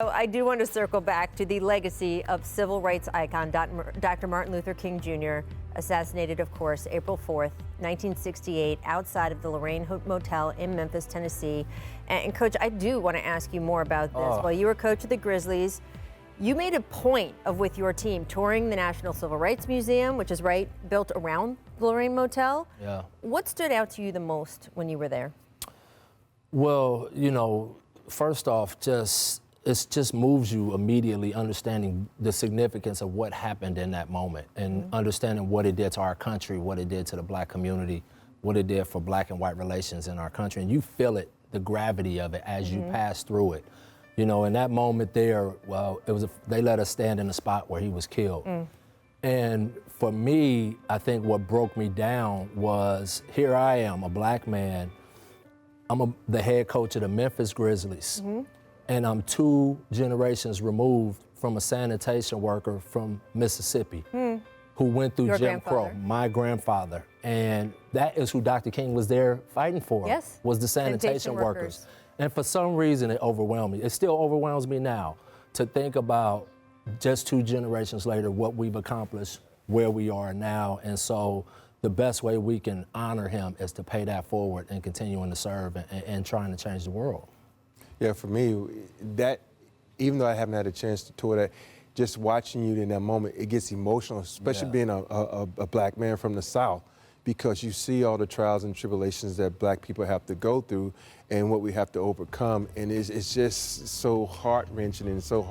So I do want to circle back to the legacy of civil rights icon Dr. Martin Luther King Jr., assassinated, of course, April 4th, 1968, outside of the Lorraine Motel in Memphis, Tennessee. And Coach, I do want to ask you more about this. While you were coach of the Grizzlies, you made a point of, with your team, touring the National Civil Rights Museum, which is built around the Lorraine Motel. Yeah. What stood out to you the most when you were there? Well, first off, it just moves you immediately understanding the significance of what happened in that moment and understanding what it did to our country, what it did to the black community, what it did for black and white relations in our country. And you feel it, the gravity of it as you pass through it. In that moment there, well, they let us stand in the spot where he was killed. And for me, I think what broke me down was, here I am, a black man. I'm the head coach of the Memphis Grizzlies. And I'm 2 generations removed from a sanitation worker from Mississippi who went through Jim Crow, my grandfather. And that is who Dr. King was there fighting for, was the sanitation workers. And for some reason, it overwhelmed me. It still overwhelms me now to think about just 2 generations later, what we've accomplished, where we are now. And so the best way we can honor him is to pay that forward and continuing to serve and trying to change the world. Yeah, for me, that, even though I haven't had a chance to tour that, just watching you in that moment, it gets emotional, especially being a black man from the South, because you see all the trials and tribulations that black people have to go through and what we have to overcome. And it's just so heart-wrenching and so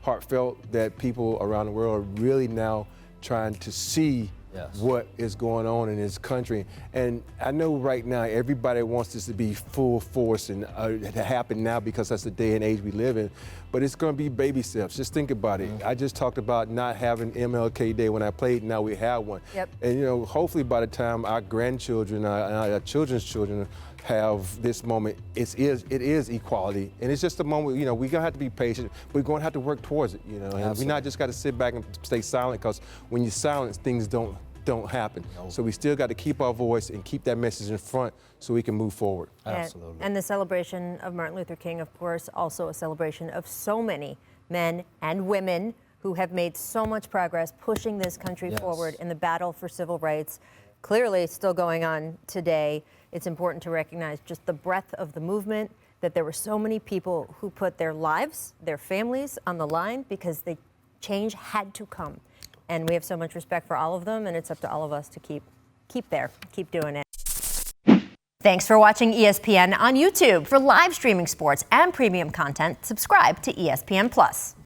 heartfelt that people around the world are really now trying to see what is going on in this country. And I know right now everybody wants this to be full force and to happen now because that's the day and age we live in, but it's going to be baby steps. Just think about it. I just talked about not having MLK Day when I played, now we have one. And hopefully by the time our grandchildren and our children's children have this moment, it is equality. And it's just a moment, we're going to have to be patient. We're going to have to work towards it, And we not just got to sit back and stay silent, because when you're silent, things don't happen. So we still got to keep our voice and keep that message in front so we can move forward. Absolutely. And the celebration of Martin Luther King, of course, also a celebration of so many men and women who have made so much progress pushing this country forward in the battle for civil rights. Clearly still going on today. It's important to recognize just the breadth of the movement, that there were so many people who put their lives, their families on the line because the change had to come. And we have so much respect for all of them, and it's up to all of us to keep doing it. Thanks for watching ESPN on YouTube. For live streaming sports and premium content, subscribe to ESPN+.